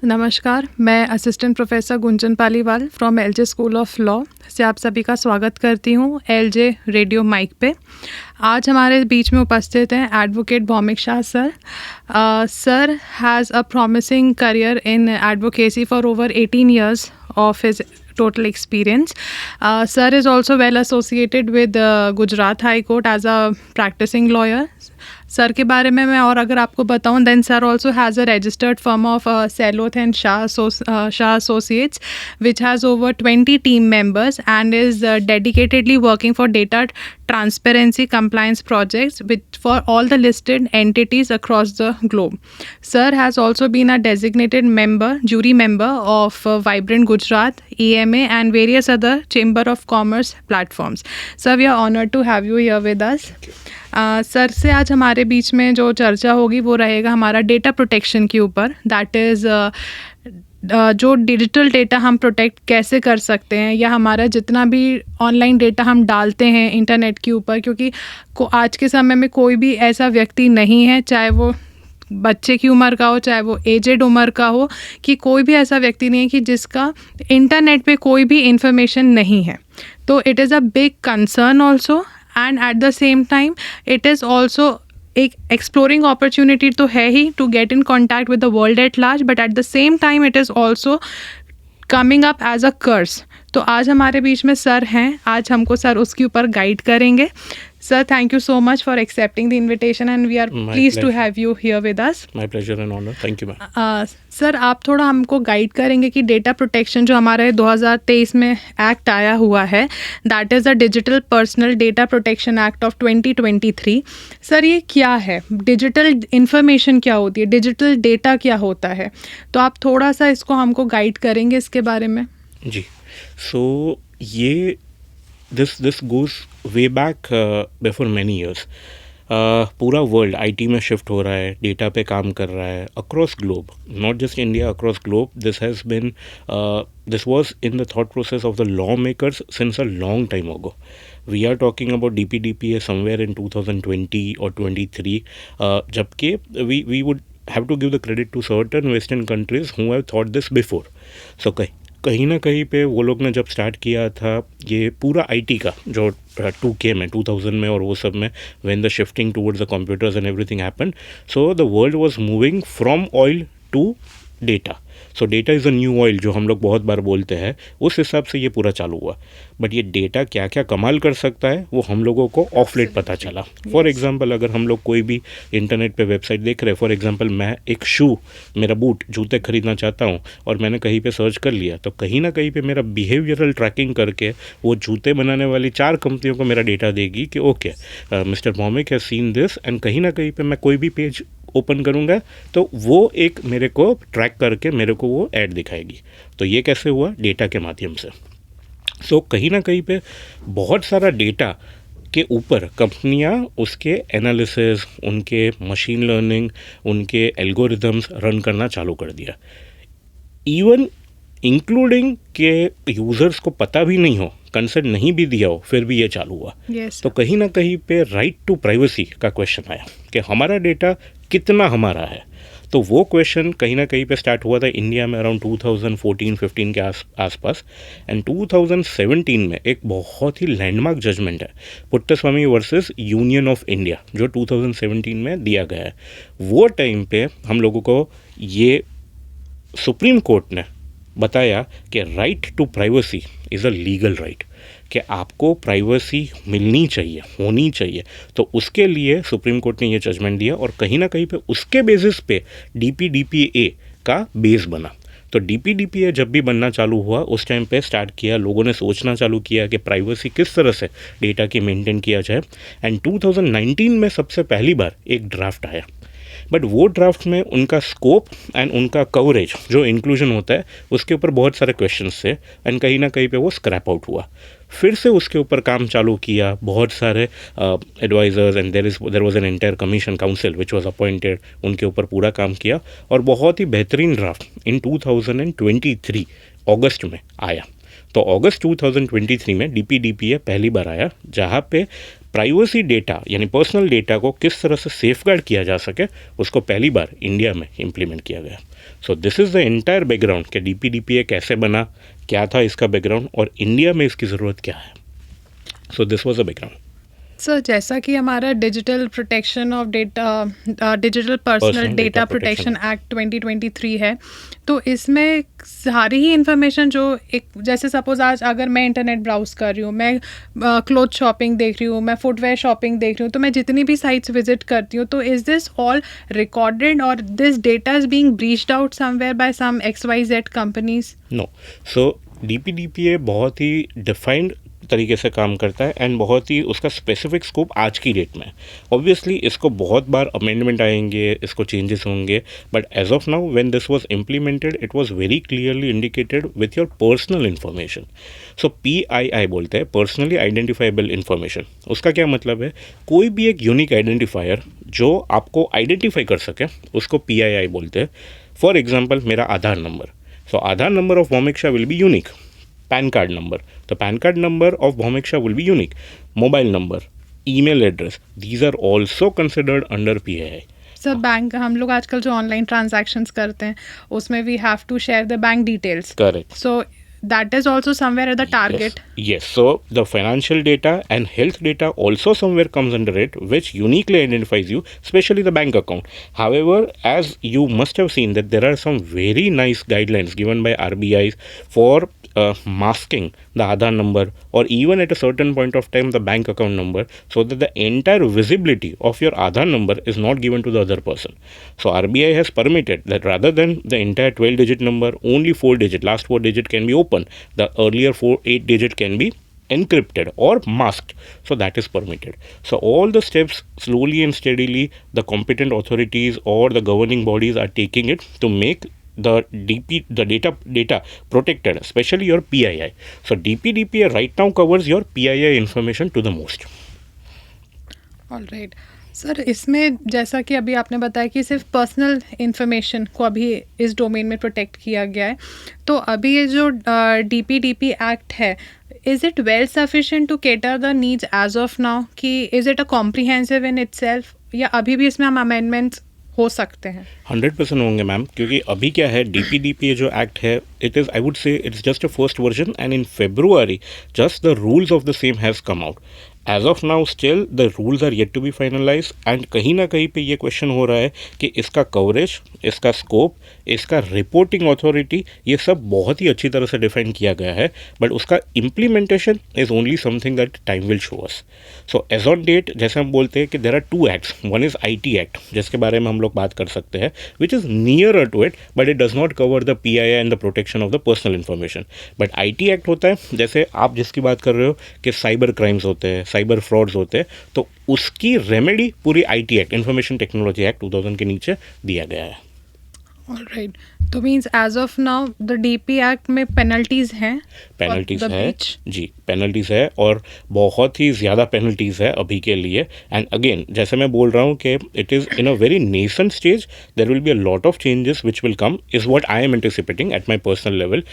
नमस्कार, मैं assistant professor Gunjan Paliwal from LJ school of law से आप सभी का स्वागत करती हूँ एलजे रेडियो माइक पे। आज हमारे बीच में उपस्थित हैं advocate Bhaumik Shah sir. Sir has a promising career in advocacy for over 18 years of his total experience. Sir is also well associated with Gujarat High Court as a practicing lawyer. Sir के बारे में मैं और अगर आपको बताऊं, then sir also has a registered firm of सेलोथ and Shah associates which has over 20 team members and is dedicatedly working for data transparency compliance projects for all the listed entities across the globe. Sir has also been a designated jury member of Vibrant Gujarat, EMA and various other Chamber of Commerce platforms. Sir, we are honored to have you here with us. Sir से आज हमारे बीच में जो चर्चा होगी वो रहेगा हमारा डेटा प्रोटेक्शन के ऊपर। दैट इज़ जो डिजिटल डेटा हम प्रोटेक्ट कैसे कर सकते हैं, या हमारा जितना भी ऑनलाइन डेटा हम डालते हैं इंटरनेट के ऊपर, क्योंकि आज के समय में कोई भी ऐसा व्यक्ति नहीं है, चाहे वो बच्चे की उम्र का हो चाहे वो एजेड उम्र का हो, कि कोई भी ऐसा व्यक्ति नहीं है कि जिसका इंटरनेट पे कोई भी इंफॉर्मेशन नहीं है। तो it is a big concern also, and at the same time it is also एक एक्सप्लोरिंग अपॉर्चुनिटी तो है ही to get in contact with the world at large, but at the same time it is also coming up as a curse. तो आज हमारे बीच में sir हैं, आज हमको सर उसके ऊपर गाइड करेंगे। Sir, thank you so much for accepting the invitation and we are please to have you here with us. My pleasure and honour, thank you ma'am. Sir, आप थोड़ा हमको गाइड करेंगे कि डेटा प्रोटेक्शन जो हमारे 2023 में act आया हुआ है, that is the digital personal data protection act of 2023। Sir, ये क्या है? डिजिटल इंफॉर्मेशन क्या होती है, डिजिटल डेटा क्या होता है? तो आप थोड़ा सा इसको हमको गाइड करेंगे इसके बारे में। जी, सो ये this goes way back before many years. पूरा वर्ल्ड आईटी में शिफ्ट हो रहा है, डेटा पे काम कर रहा है across globe, not just India, across globe. This was in the thought process of the law makers since a long time ago. We are talking about DPDPA somewhere in 2020 or 23, जबकि we would have to give the credit to certain Western countries who have thought this before. So कहीं ना कहीं पे वो लोग ने जब start किया था ये पूरा आईटी का जो 2K में 2000 में और वो सब में, when the shifting towards the computers and everything happened, so the world was moving from oil to data. So data is a new oil जो हम लोग बहुत बार बोलते हैं, उस हिसाब से ये पूरा चालू हुआ. बट ये डेटा क्या क्या कमाल कर सकता है वो हम लोगों को ऑफ लेट पता चला. फॉर एग्जांपल, अगर हम लोग कोई भी इंटरनेट पे वेबसाइट देख रहे हैं, फॉर एग्जांपल मैं एक मेरा बूट जूते खरीदना चाहता हूँ और मैंने कहीं पे सर्च कर लिया, तो कहीं ना कहीं पे मेरा बिहेवियरल ट्रैकिंग करके वो जूते बनाने वाली 4 कंपनियों को मेरा डेटा देगी कि okay, mister Bhaumik has seen this, and कहीं ना कहीं पे मैं कोई भी पेज ओपन करूँगा तो वो एक मेरे को ट्रैक करके मेरे को वो ऐड दिखाएगी. तो ये कैसे हुआ? डेटा के माध्यम से. सो कहीं ना कहीं पे बहुत सारा डेटा के ऊपर कंपनियां उसके एनालिसिस, उनके मशीन लर्निंग, उनके एल्गोरिदम्स रन करना चालू कर दिया. इवन इंक्लूडिंग के यूज़र्स को पता भी नहीं हो, कंसेंट नहीं भी दिया हो, फिर भी ये चालू हुआ. yes, तो कहीं ना कहीं पे राइट टू प्राइवेसी का क्वेश्चन आया कि हमारा डेटा कितना हमारा है. तो वो क्वेश्चन कहीं ना कहीं पे स्टार्ट हुआ था इंडिया में अराउंड 2014-15 के आसपास. एंड 2017 में एक बहुत ही लैंडमार्क जजमेंट है, Puttaswamy versus union of India, जो 2017 में दिया गया है. वो टाइम पे हम लोगों को ये सुप्रीम कोर्ट ने बताया कि right to privacy is a legal right, कि आपको प्राइवेसी मिलनी चाहिए, होनी चाहिए. तो उसके लिए सुप्रीम कोर्ट ने ये जजमेंट दिया और कहीं ना कहीं पे उसके बेसिस पे DPDPA का बेस बना. तो DPDPA जब भी बनना चालू हुआ उस टाइम पे स्टार्ट किया, लोगों ने सोचना चालू किया कि प्राइवेसी किस तरह से डेटा की मेंटेन किया जाए. एंड 2019 में सबसे पहली बार एक ड्राफ्ट आया. बट वो ड्राफ्ट में उनका स्कोप एंड उनका कवरेज जो इंक्लूजन होता है उसके ऊपर बहुत सारे क्वेश्चंस थे, एंड कहीं ना कहीं पे वो स्क्रैप आउट हुआ. फिर से उसके ऊपर काम चालू किया, बहुत सारे advisers and there was an entire commission council which was appointed, उनके ऊपर पूरा काम किया और बहुत ही बेहतरीन ड्राफ्ट इन 2023 अगस्त में आया. तो अगस्त 2023 में DPDPA पहली बार आया, जहाँ पे प्राइवेसी डेटा यानी पर्सनल डेटा को किस तरह से सेफगार्ड किया जा सके उसको पहली बार इंडिया में इम्प्लीमेंट किया गया। सो this is the entire background कि DPDPA कैसे बना, क्या था इसका बैकग्राउंड और इंडिया में इसकी ज़रूरत क्या है। So this was the background. Sir जैसा कि हमारा digital protection of data digital personal data protection act 2023 है, तो इसमें सारी ही इन्फॉर्मेशन जो एक जैसे सपोज आज अगर मैं इंटरनेट ब्राउज कर रही हूँ, मैं क्लोथ शॉपिंग देख रही हूँ, मैं फुटवेयर शॉपिंग देख रही हूँ, तो मैं जितनी भी साइट्स विजिट करती हूँ, तो इज़ दिस ऑल रिकॉर्डेड और this data is being breached out somewhere by some XYZ companies? No. So DPDPA बहुत ही डिफाइंड तरीके से काम करता है एंड बहुत ही उसका स्पेसिफिक स्कोप आज की डेट में। ऑब्वियसली इसको बहुत बार अमेंडमेंट आएंगे, इसको चेंजेस होंगे, but as of now when this was implemented it was very clearly indicated with your personal information. So PII बोलते हैं, पर्सनली आइडेंटिफाइबल इन्फॉर्मेशन। उसका क्या मतलब है, कोई भी एक यूनिक आइडेंटिफायर जो आपको आइडेंटिफाई कर सके उसको PII बोलते हैं। फॉर एग्जाम्पल मेरा Aadhaar number, so Aadhaar number of Bhaumik Shah will be unique. PAN card number, the PAN card number of Bhaumik Shah will be unique. Mobile number, email address, these are also considered under PII. Sir bank हम लोग आजकल जो online transactions करते हैं उसमें we have to share the bank details. Correct. So that is also somewhere at the target. Yes. So the financial data and health data also somewhere comes under it, which uniquely identifies you, especially the bank account. However, as you must have seen that there are some very nice guidelines given by RBI for masking the Aadhaar number or even at a certain point of time the bank account number, so that the entire visibility of your Aadhaar number is not given to the other person. So RBI has permitted that rather than the entire 12-digit number, only 4-digit, last 4-digit can be open. The earlier 8-digit can be encrypted or masked, so that is permitted. So all the steps slowly and steadily the competent authorities or the governing bodies are taking it to make the data protected, especially your PII. So DPDPA right now covers your PII information to the most. All right sir, इसमें जैसा कि अभी आपने बताया कि सिर्फ personal information को अभी इस डोमेन में प्रोटेक्ट किया गया है, तो अभी ये जो DPDP एक्ट है, is it well sufficient to cater the needs as of now, कि is it a comprehensive in itself, या अभी भी इसमें हम अमेंडमेंट्स हो सकते हैं? 100% होंगे मैम, क्योंकि अभी क्या है, DPDPA जो एक्ट है, it is, I would say it's just a first version and in February just the rules of the same has come out. As of now still the rules are yet to be finalise and कहीं ना कहीं पे ये question हो रहा है कि इसका कवरेज, इसका स्कोप, इसका रिपोर्टिंग अथॉरिटी, ये सब बहुत ही अच्छी तरह से डिफाइन किया गया है, बट उसका implementation is only something that time will show us. So as on date जैसे हम बोलते हैं कि there are 2 acts, one is IT act जिसके बारे में हम लोग बात कर सकते हैं, which is nearer to it, but it does not cover the PII and the protection of the personal information. But IT act होता है, जैसे आप जिसकी बात कर रहे हो कि साइबर क्राइम्स होते हैं, साइबर फ्रॉड्स होते हैं, तो उसकी रेमेडी पूरी IT act, information technology act 2000 के नीचे दिया गया है. ऑलराइट, तो means as of now the DP act में पेनल्टीज हैं? पेनल्टीज है जी, पेनल्टीज है और बहुत ही ज़्यादा पेनल्टीज है अभी के लिए. एंड अगेन जैसे मैं बोल रहा हूँ कि it is in a very nascent stage, there will be a lot of changes which will come, is what I am anticipating at my personal level.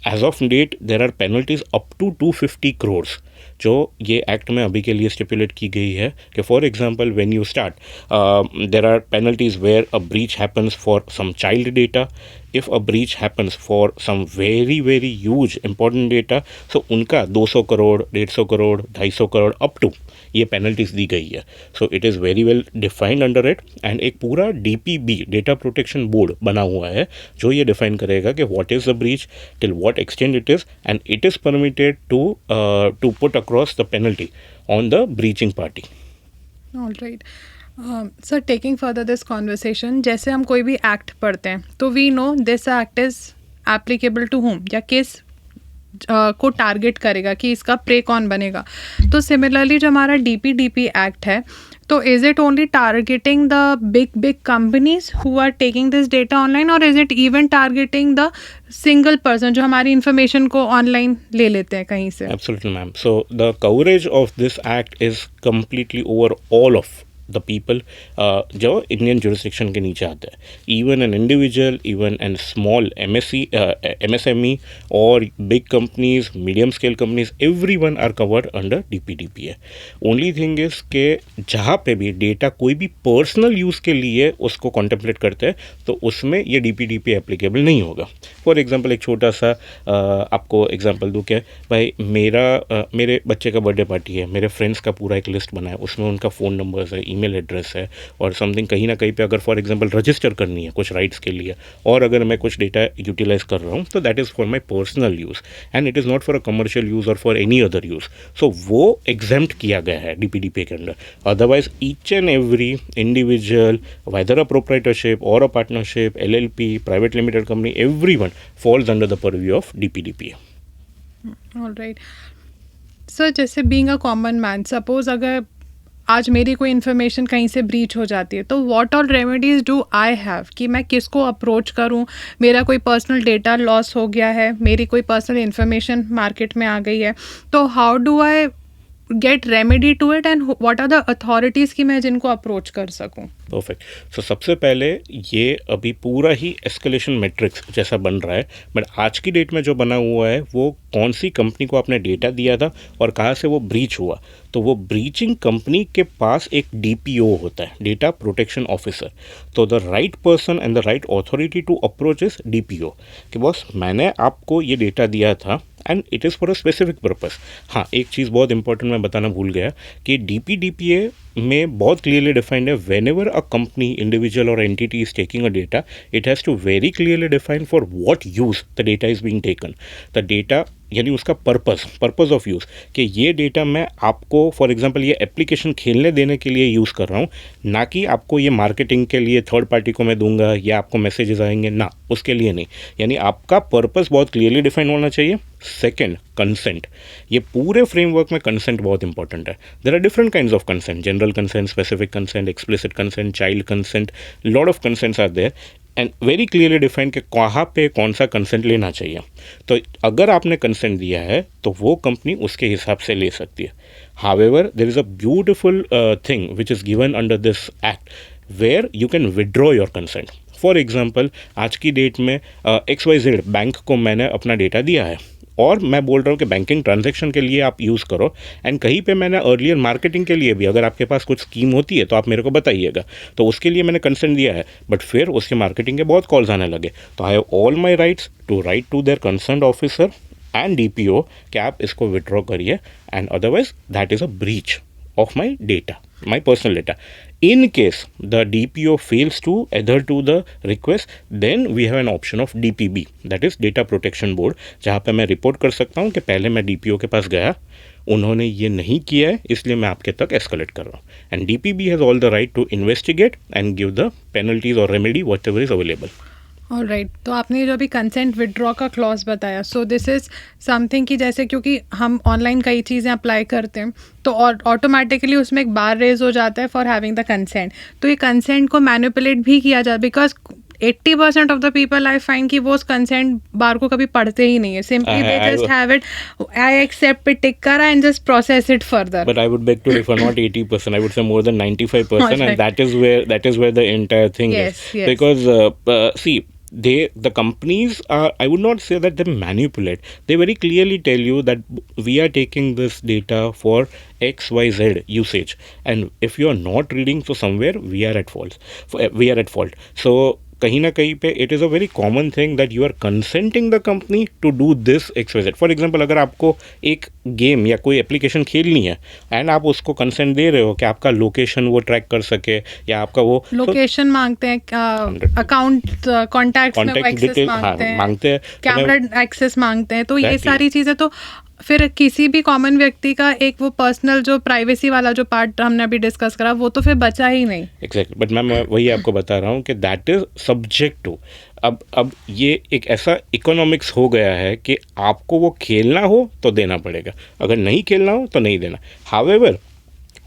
As of date there are penalties up to 250 crores जो ये act में अभी के लिए stipulate की गई है कि for example when you start, there are penalties where a breach happens for some child data, if a breach happens for some very very huge important data, so उनका 200 करोड़, 150 करोड़, 250 करोड़ अप टू ये penalties दी गई है. So it is very well defined under it and एक पूरा DPB data protection board बना हुआ है जो ये डिफाइन करेगा कि what is the breach, till what extend it is, and it is permitted to put across the penalty on the breaching party. All right sir, taking further this conversation, जैसे हम कोई भी एक्ट पढ़ते हैं तो we know this act is applicable to whom, या किस को टारगेट करेगा, कि इसका प्रे कौन बनेगा. तो सिमिलरली जो हमारा DPDP एक्ट है, तो is it only targeting the big companies who are taking this data online, और is it even targeting the single person जो हमारी इन्फॉर्मेशन को ऑनलाइन ले लेते हैं कहीं से? Absolutely, ma'am. So the coverage of this act is completely over all of the people जो इंडियन जुरिस्डिक्शन के नीचे आते हैं, even an individual, even an small MSME और big companies, medium scale companies, everyone are covered under DPDPA। Only thing is के जहाँ पे भी डेटा कोई भी पर्सनल यूज़ के लिए उसको कॉन्टेम्पलेट करते हैं तो उसमें ये DPDPA एप्लीकेबल नहीं होगा। फॉर एग्जांपल एक छोटा सा आपको एग्जांपल दूँ क्या, भाई मेरे बच्चे का बर्थडे पार्टी है, मेरे फ्रेंड्स का पूरा एक लिस्ट बना है, उसमें उनका फ़ोन नंबर्स है, ईमेल एड्रेस है और समथिंग कहीं ना कहीं पे अगर फॉर एग्जांपल रजिस्टर करनी है कुछ राइट्स के लिए और अगर मैं कुछ डेटा यूटिलाइज कर रहा हूँ तो that is for my personal use and it is not for a commercial use और फॉर एनी अदर यूज़। सो वो एग्जेम्प्ट किया गया है DPDPA के अंदर। Otherwise each and every individual, whether a proprietorship or a partnership, LLP, private limited company, everyone falls under the purview of DPDPA. All right sir, जैसे being a common man, suppose अगर आज मेरी कोई information कहीं से breach हो जाती है तो what all remedies do I have कि मैं किसको अप्रोच करूं? मेरा कोई पर्सनल डेटा लॉस हो गया है, मेरी कोई पर्सनल इन्फॉर्मेशन मार्केट में आ गई है, तो how do I get remedy to it and what are the authorities कि मैं जिनको अप्रोच कर सकूं? परफेक्ट। सो सबसे पहले ये अभी पूरा ही एस्केलेशन मैट्रिक्स जैसा बन रहा है, बट आज की डेट में जो बना हुआ है वो कौन सी कंपनी को आपने डेटा दिया था और कहाँ से वो ब्रीच हुआ, तो वो ब्रीचिंग कंपनी के पास एक DPO होता है, डेटा प्रोटेक्शन ऑफिसर। तो the right person and the right authority to approach is DPO कि बॉस मैंने आपको ये डेटा दिया था and it is for a specific purpose. हाँ, एक चीज़ बहुत इंपॉर्टेंट मैं बताना भूल गया कि DPDPA में बहुत क्लियरली डिफाइंड है, whenever a company, individual और entity is taking a data, it has to very clearly define for what use the data is being taken. The data यानी उसका पर्पस ऑफ यूज़, कि ये data मैं आपको for example ये application खेलने देने के लिए यूज़ कर रहा हूँ, ना कि आपको ये मार्केटिंग के लिए थर्ड पार्टी को मैं दूंगा या आपको मैसेजेस आएंगे, ना, उसके लिए नहीं। यानी आपका पर्पस बहुत क्लियरली डिफाइन होना चाहिए। Second, consent. ये पूरे फ्रेमवर्क में कंसेंट बहुत इंपॉर्टेंट है। There are different kinds of consent, general consent, specific consent, explicit consent, child consent, lot of consents are there and very clearly define कि कहाँ पे कौन सा कंसेंट लेना चाहिए। तो अगर आपने कंसेंट दिया है तो वो कंपनी उसके हिसाब से ले सकती है। However there is a beautiful thing which is given under this act where you can withdraw your consent. For example आज की डेट में XYZ बैंक को मैंने अपना डेटा दिया है और मैं बोल रहा हूँ कि बैंकिंग ट्रांजैक्शन के लिए आप यूज़ करो एंड कहीं पे मैंने अर्लियर मार्केटिंग के लिए भी अगर आपके पास कुछ स्कीम होती है तो आप मेरे को बताइएगा, तो उसके लिए मैंने कंसेंट दिया है, बट फिर उसके मार्केटिंग के बहुत कॉल्स आने लगे, तो I have all my rights to write to their concerned officer and DPO कि आप इसको विड्रॉ करिए and otherwise that is a breach of my data, my personal data. In case the DPO fails to adhere to the request, then we have an option of DPB, that is Data Protection Board, जहाँ पे मैं report कर सकता हूँ कि पहले मैं DPO के पास गया, उन्होंने ये नहीं किया है, इसलिए मैं आपके तक एस्केलेट कर रहा हूँ। And DPB has all the right to investigate and give the penalties और remedy whatever is available. All right, तो आपने जो अभी कंसेंट विड्रॉ का क्लॉज बताया, सो दिस इज़ समथिंग कि जैसे क्योंकि हम ऑनलाइन कई चीज़ें अप्लाई करते हैं तो ऑटोमेटिकली उसमें एक बार रेज हो जाता है फॉर हैविंग द कंसेंट, तो ये कंसेंट को मैनिपुलेट भी किया जाता है because 80% of the people I find कि वो उस कंसेंट बार को कभी पढ़ते ही नहीं है, simply they just have it, I accept पे टिक करा and just process it further. But I would beg to differ, not 80%, I would say more than 95%, and that is where the entire thing Yes, is. yes. Because see, the companies are, I would not say that they manipulate. They very clearly tell you that we are taking this data for XYZ usage, and if you are not reading, so somewhere we are at fault. So कहीं ना कहीं पे it is a very common thing that you are consenting the company to do this XYZ। For example अगर आपको एक game या कोई application खेलनी है एंड आप उसको कंसेंट दे रहे हो कि आपका लोकेशन वो ट्रैक कर सके या आपका वो लोकेशन मांगते हैं, अकाउंट कॉन्टैक्ट में एक्सेस मांगते हैं, कैमरा एक्सेस मांगते हैं, तो ये सारी चीज़ें तो फिर किसी भी कॉमन व्यक्ति का एक वो पर्सनल जो प्राइवेसी वाला जो पार्ट हमने अभी डिस्कस करा वो तो फिर बचा ही नहीं। एग्जैक्टली, बट मैं वही आपको बता रहा हूँ कि दैट इज सब्जेक्ट टू, अब ये एक ऐसा इकोनॉमिक्स हो गया है कि आपको वो खेलना हो तो देना पड़ेगा, अगर नहीं खेलना हो तो नहीं देना। हावेवर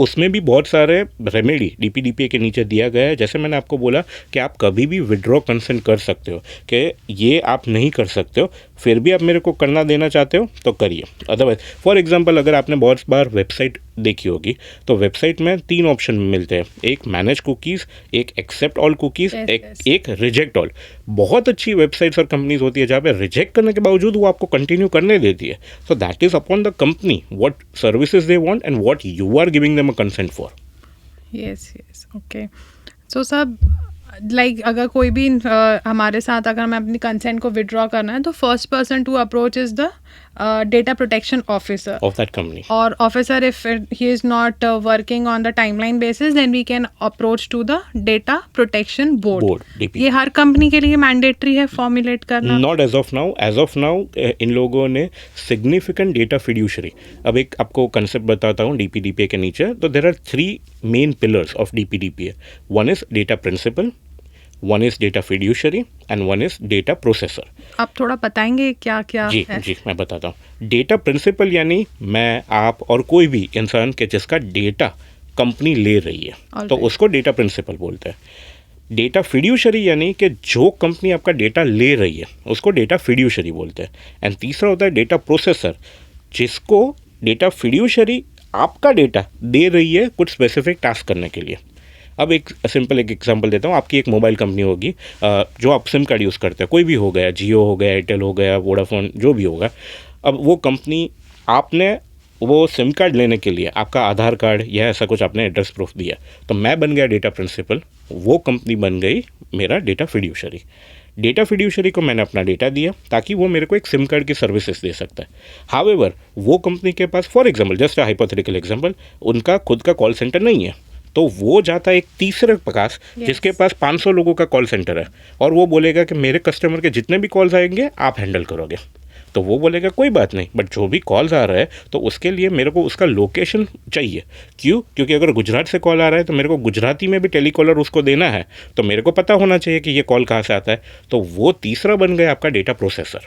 उसमें भी बहुत सारे रेमेडी DPDPA के नीचे दिया गया है। जैसे मैंने आपको बोला कि आप कभी भी विड्रॉ कंसेंट कर सकते हो, कि ये आप नहीं कर सकते हो, फिर भी आप मेरे को करना देना चाहते हो तो करिए, अदरवाइज फॉर एग्जांपल अगर आपने बहुत बार वेबसाइट देखी होगी तो वेबसाइट में 3 ऑप्शन मिलते हैं, एक मैनेज कुकीज़, एक एक्सेप्ट ऑल कुकीज़, एक रिजेक्ट ऑल। बहुत अच्छी वेबसाइट्स और कंपनीज होती है जहाँ पे रिजेक्ट करने के बावजूद वो आपको कंटिन्यू करने देती है। So that is upon the company what services they want and what you are giving them a consent for. Yes yes okay. So सब लाइक अगर कोई भी हमारे साथ अगर हमें अपनी कंसेंट को विड्रॉ करना है तो first person to approach is the data protection officer of that company. और officer if he is not working on the timeline basis then we can approach to the data protection board. ये हर company के लिए mandatory है formulate करना? Not as of now. As of now इन लोगों ने सिग्निफिकेंट डेटा फिड्यूशरी, अब एक आपको कंसेप्ट बताता हूँ डीपीडीपीए के नीचे। तो there are 3 main pillars of DPDPA. One is data principal, one is data fiduciary and one is data processor. आप थोड़ा बताएंगे क्या क्या जी है? जी मैं बताता हूँ। डेटा प्रिंसिपल यानी मैं, आप और कोई भी इंसान के जिसका डेटा कंपनी ले रही है तो उसको डेटा प्रिंसिपल बोलते हैं। डेटा फिड्यूशरी यानी कि जो कंपनी आपका डेटा ले रही है उसको डेटा फिड्यूशरी बोलते हैं। एंड तीसरा होता है डेटा प्रोसेसर, जिसको डेटा फिड्यूशरी आपका डेटा दे रही है कुछ स्पेसिफिक टास्क करने के लिए। अब एक सिंपल एक एग्जांपल देता हूँ। आपकी एक मोबाइल कंपनी होगी जो आप सिम कार्ड यूज़ करते हैं, कोई भी हो गया, जियो हो गया, एयरटेल हो गया, वोडाफोन, जो भी होगा। अब वो कंपनी, आपने वो सिम कार्ड लेने के लिए आपका आधार कार्ड या ऐसा कुछ आपने एड्रेस प्रूफ दिया, तो मैं बन गया डेटा प्रिंसिपल, वो कंपनी बन गई मेरा डेटा फिड्यूशरी। डेटा फिड्यूशरी को मैंने अपना डेटा दिया ताकि वो मेरे को एक सिम कार्ड की सर्विसेज दे सकता है। हाउएवर वो कंपनी के पास, for example, just a hypothetical example, उनका खुद का कॉल सेंटर नहीं है, तो वो जाता है एक तीसरे पास जिसके पास 500 लोगों का कॉल सेंटर है और वो बोलेगा कि मेरे कस्टमर के जितने भी कॉल्स आएंगे आप हैंडल करोगे। तो वो बोलेगा कोई बात नहीं, बट जो भी कॉल्स आ रहा है तो उसके लिए मेरे को उसका लोकेशन चाहिए। क्यों? क्योंकि अगर गुजरात से कॉल आ रहा है तो मेरे को गुजराती में भी टेलीकॉलर उसको देना है, तो मेरे को पता होना चाहिए कि ये कॉल कहाँ से आता है। तो वो तीसरा बन गया आपका डेटा प्रोसेसर।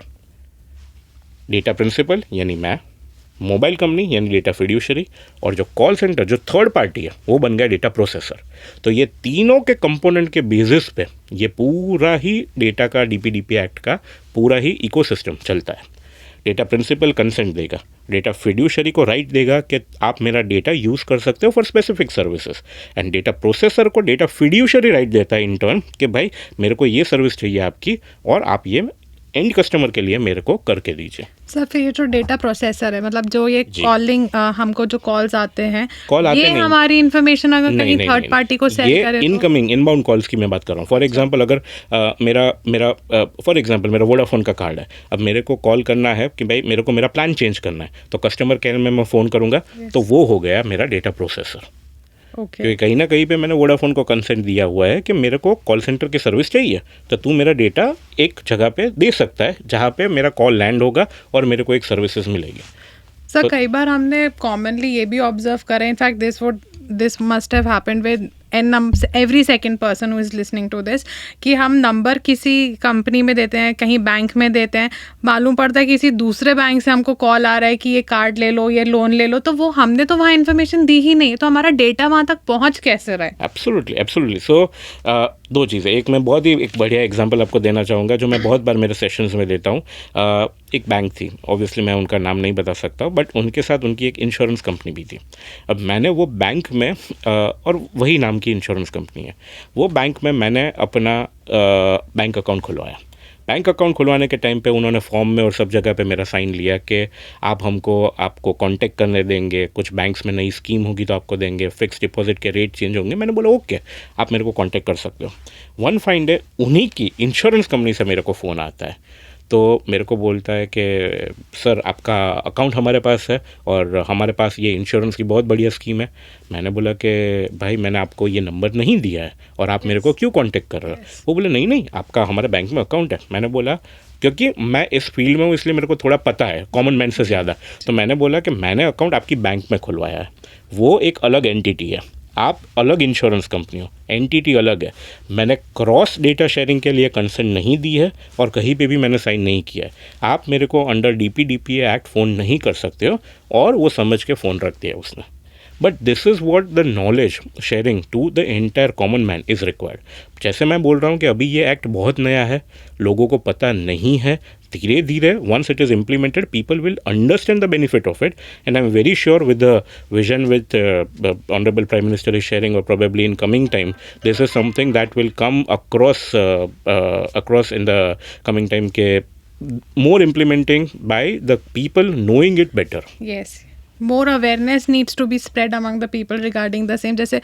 डेटा प्रिंसिपल यानी मैं, मोबाइल कंपनी यानी डेटा फिड्यूशरी, और जो कॉल सेंटर जो थर्ड पार्टी है वो बन गया डेटा प्रोसेसर। तो ये तीनों के कंपोनेंट के बेसिस पे ये पूरा ही डेटा का डीपीडीपी एक्ट का पूरा ही इकोसिस्टम चलता है। डेटा प्रिंसिपल कंसेंट देगा, डेटा फिड्यूशरी को राइट देगा कि आप मेरा डेटा यूज़ कर सकते हो for specific services, and data processor को डेटा फिड्यूशरी राइट देता है इन टर्न कि भाई मेरे को ये सर्विस चाहिए आपकी और आप ये एंड कस्टमर के लिए मेरे को करके दीजिए। सर फिर ये जो डेटा प्रोसेसर है, मतलब जो ये कॉलिंग हमको जो कॉल्स आते हैं, ये नहीं, हमारी इन्फॉर्मेशन अगर कहीं थर्ड पार्टी को सेंड करे, इनकमिंग इनबाउंड कॉल्स की मैं बात कर रहा हूँ। फॉर एग्जांपल अगर मेरा वोडाफोन का कार्ड है, अब मेरे को कॉल करना है कि भाई मेरे को मेरा प्लान चेंज करना है, तो कस्टमर केयर में मैं फ़ोन करूँगा, तो वो हो गया मेरा डेटा प्रोसेसर। क्योंकि कहीं ना कहीं पे मैंने वोडाफोन को कंसेंट दिया हुआ है कि मेरे को कॉल सेंटर की सर्विस चाहिए, तो तू मेरा डेटा एक जगह पे दे सकता है जहाँ पे मेरा कॉल लैंड होगा और मेरे को एक सर्विसेज मिलेगी। सर कई बार हमने कॉमनली ये भी ऑब्जर्व करा है, in fact this must have happened with every second person who is listening to this, कि हम नंबर किसी कंपनी में देते हैं, कहीं बैंक में देते हैं, मालूम पड़ता है किसी दूसरे बैंक से हमको कॉल आ रहा है कि ये कार्ड ले लो, ये लोन ले लो, तो वो हमने तो वहाँ इन्फॉर्मेशन दी ही नहीं, तो हमारा डेटा वहाँ तक पहुँच कैसे रहा है? एब्सोल्युटली। सो दो चीज़ें, एक मैं बहुत ही एक बढ़िया एग्जांपल आपको देना चाहूँगा जो मैं बहुत बार मेरे सेशंस में देता हूँ। एक बैंक थी, ऑब्वियसली मैं उनका नाम नहीं बता सकता, बट उनके साथ उनकी एक इंश्योरेंस कंपनी भी थी। अब मैंने वो बैंक में और वही नाम की इंश्योरेंस कंपनी है, वो बैंक में मैंने अपना बैंक अकाउंट खुलवाया। बैंक अकाउंट खुलवाने के टाइम पे उन्होंने फॉर्म में और सब जगह पे मेरा साइन लिया कि आप आपको कांटेक्ट करने देंगे, कुछ बैंक्स में नई स्कीम होगी तो आपको देंगे, फिक्स डिपॉजिट के रेट चेंज होंगे। मैंने बोला ओके, आप मेरे को कांटेक्ट कर सकते हो। वन फाइन डे उन्हीं की इंश्योरेंस कंपनी से मेरे को फ़ोन आता है, तो मेरे को बोलता है कि सर आपका अकाउंट हमारे पास है और हमारे पास ये इंश्योरेंस की बहुत बढ़िया स्कीम है। मैंने बोला कि भाई मैंने आपको ये नंबर नहीं दिया है और आप मेरे को क्यों कांटेक्ट कर रहे हो? वो बोले नहीं आपका हमारे बैंक में अकाउंट है। मैंने बोला क्योंकि मैं इस फील्ड में हूँ इसलिए मेरे को थोड़ा पता है कॉमन मैन से ज़्यादा, तो मैंने बोला कि मैंने अकाउंट आपकी बैंक में खुलवाया है, वो एक अलग एंटिटी है, आप अलग इंश्योरेंस कंपनी हो, एंटिटी अलग है। मैंने क्रॉस डेटा शेयरिंग के लिए कंसेंट नहीं दी है और कहीं पे भी मैंने साइन नहीं किया है। आप मेरे को अंडर डीपीडीपीए एक्ट फ़ोन नहीं कर सकते हो, और वो समझ के फ़ोन रख दिया उसने। But this is what the knowledge sharing to the entire common man is required. जैसे मैं बोल रहा हूँ कि अभी ये एक्ट बहुत नया है, लोगों को पता नहीं है, धीरे धीरे once it is implemented, people will understand the benefit of it, and I'm very sure with the vision with Honorable Prime Minister is sharing, or probably in coming time, this is something that will come across in the coming time ke more implementing by the people knowing it better. Yes, more awareness needs to be spread among the people regarding the same. जैसे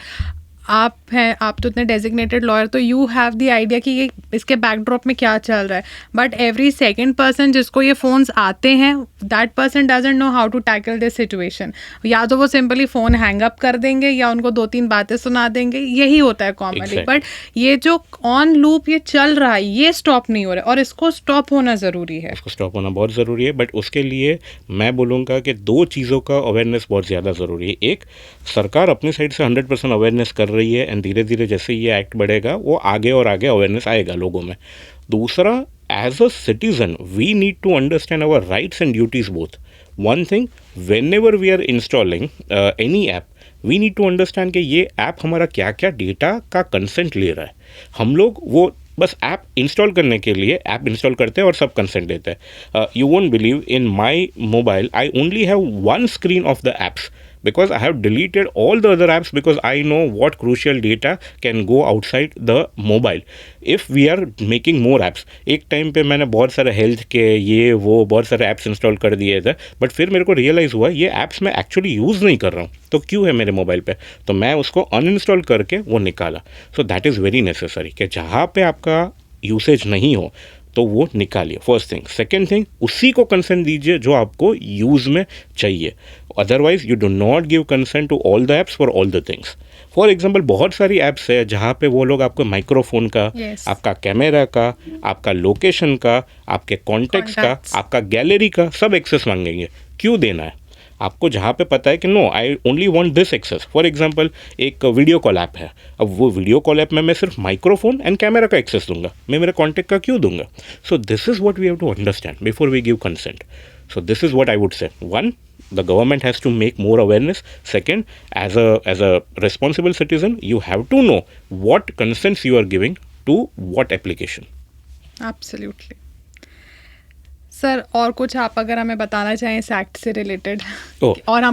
आप हैं, आप तो इतने designated lawyer, तो you have the idea कि ये इसके बैकड्रॉप में क्या चल रहा है, बट एवरी सेकंड पर्सन जिसको ये फ़ोन्स आते हैं, that person doesn't know how to tackle this situation. या तो वो सिंपली फ़ोन हैंग अप कर देंगे या उनको 2-3 बातें सुना देंगे, यही होता है कॉमनली. बट ये जो ऑन लूप ये चल रहा है, ये स्टॉप नहीं हो रहा है, और इसको स्टॉप होना ज़रूरी है. इसको स्टॉप होना बहुत ज़रूरी है, बट उसके लिए मैं बोलूँगा कि 2 चीज़ों का अवेयरनेस बहुत ज़्यादा ज़रूरी है. एक, सरकार अपनी साइड से 100% अवेयरनेस कर रही है, एंड धीरे धीरे जैसे ये एक्ट बढ़ेगा वो आगे और आगे अवेयरनेस आएगा लोगों में. दूसरा, as a citizen we need to understand our rights and duties both. One thing, whenever we are installing any app, we need to understand कि ये ऐप हमारा क्या क्या डेटा का कंसेंट ले रहा है. हम लोग वो बस ऐप इंस्टॉल करने के लिए ऐप इंस्टॉल करते हैं और सब कंसेंट देते हैं. You won't believe, in my mobile I only have one screen of the apps, because I have deleted all the other apps, because I know what crucial data can go outside the mobile if we are making more apps. एक time पे मैंने बहुत सारे health के ये वो बहुत सारे ऐप्स इंस्टॉल कर दिए थे, बट फिर मेरे को रियलाइज़ हुआ ये ऐप्स मैं एक्चुअली यूज़ नहीं कर रहा हूँ, तो क्यों है मेरे मोबाइल पे, तो मैं उसको अनइंस्टॉल करके वो निकाला. सो दैट इज़ वेरी नेसेसरी कि जहाँ पे आपका यूसेज नहीं हो तो वो निकालिए, फर्स्ट थिंग. सेकेंड थिंग, उसी को कंसेंट दीजिए जो आपको यूज़ में चाहिए. Otherwise you do not give consent to all the apps for all the things. For example, बहुत सारी ऐप्स है जहाँ पे वो लोग आपको माइक्रोफोन का, आपका कैमरा का, आपका लोकेशन का, आपके कॉन्टेक्ट्स का, आपका गैलरी का सब एक्सेस मांगेंगे. क्यों देना है आपको, जहाँ पे पता है कि no I only want this access. For example, एक वीडियो कॉल ऐप है, अब वो वीडियो कॉल ऐप में मैं सिर्फ माइक्रोफोन एंड कैमरा का एक्सेस दूंगा, मैं मेरे कॉन्टैक्ट का क्यों दूंगा. So this is what we have to understand before we give consent. So this is what I would say. One, the government has to make more awareness. Second, as a responsible citizen, you have to know what consents you are giving to what application. Absolutely. Sir, और कुछ आप अगर हमें बताना चाहें इस act से related, और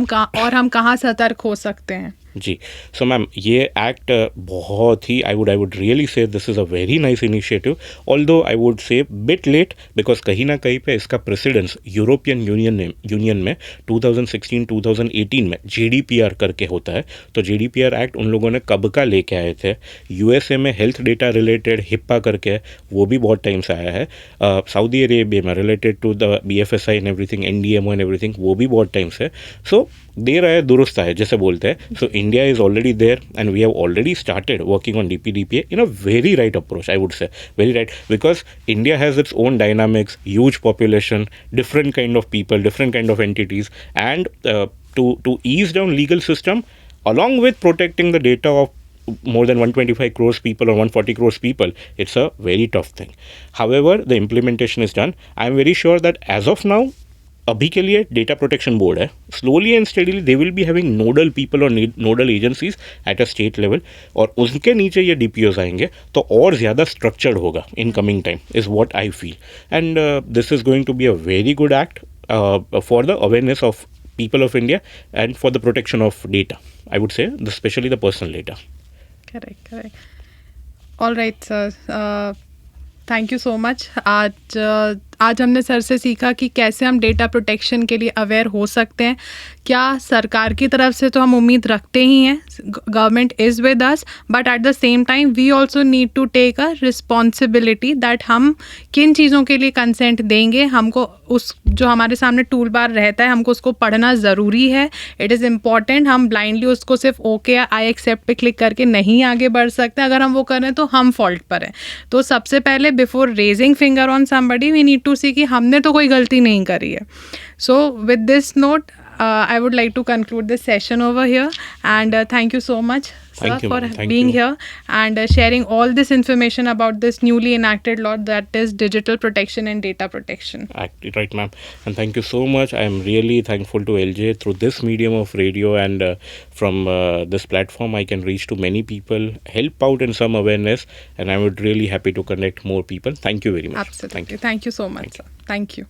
हम कहाँ सतर्क हो सकते हैं. जी, सो मैम, ये एक्ट बहुत ही I would really say this is a very nice initiative, although I would say bit late, because कहीं ना कहीं पे इसका प्रेसिडेंस यूरोपियन यूनियन में 2016-2018 में GDPR करके होता है. तो GDPR एक्ट उन लोगों ने कब का लेके आए थे. USA में हेल्थ डेटा रिलेटेड हिप्पा करके वो भी बहुत टाइम से आया है. सऊदी अरेबिया में related to the BFSI and everything, NDMO and everything, वो भी बहुत टाइम से. सो देर आए दुरुस्त आए जैसे बोलते हैं. So India is already there and we have already started working on DPDPA in a very right approach, I would say. Very right, because India has its own dynamics, huge population, different kind of people, different kind of entities, and to ease down legal system along with protecting the data of more than 125 crores people or 140 crores people, it's a very tough thing. However, the implementation is done. I am very sure that as of now, अभी के लिए data protection board है, slowly and steadily they will be having nodal people और nodal agencies at a state level, और उनके नीचे ये DPOs आएंगे तो और ज़्यादा स्ट्रक्चर्ड होगा in coming time, is what I feel. And this is going to be a very good act for the awareness of people of India and for the protection of data, I would say, especially the personal data. Correct. All right, sir. Thank you so much. आज हमने sir से सीखा कि कैसे हम data protection के लिए aware हो सकते हैं. क्या सरकार की तरफ से तो हम उम्मीद रखते ही हैं, government is with us, but at the same time we also need to take a responsibility that हम किन चीज़ों के लिए कंसेंट देंगे. हमको उस जो हमारे सामने टूल बार रहता है, हमको उसको पढ़ना ज़रूरी है. It is important. हम ब्लाइंडली उसको सिर्फ ओके या आई एक्सेप्ट पे क्लिक करके नहीं आगे बढ़ सकते. अगर हम वो करें तो हम फॉल्ट पर हैं. तो सबसे पहले before raising finger on somebody we need to see कि हमने तो कोई गलती नहीं करी है. So with this note, I would like to conclude this session over here, and thank you so much, sir, Thank you, for ma'am. Thank being you. here and sharing all this information about this newly enacted law, that is digital protection and data protection. Right, ma'am. And thank you so much. I am really thankful to LJ. Through this medium of radio and from this platform, I can reach to many people, help out in some awareness, and I would really happy to connect more people. Thank you very much. Absolutely. Thank you so much, sir. Thank you.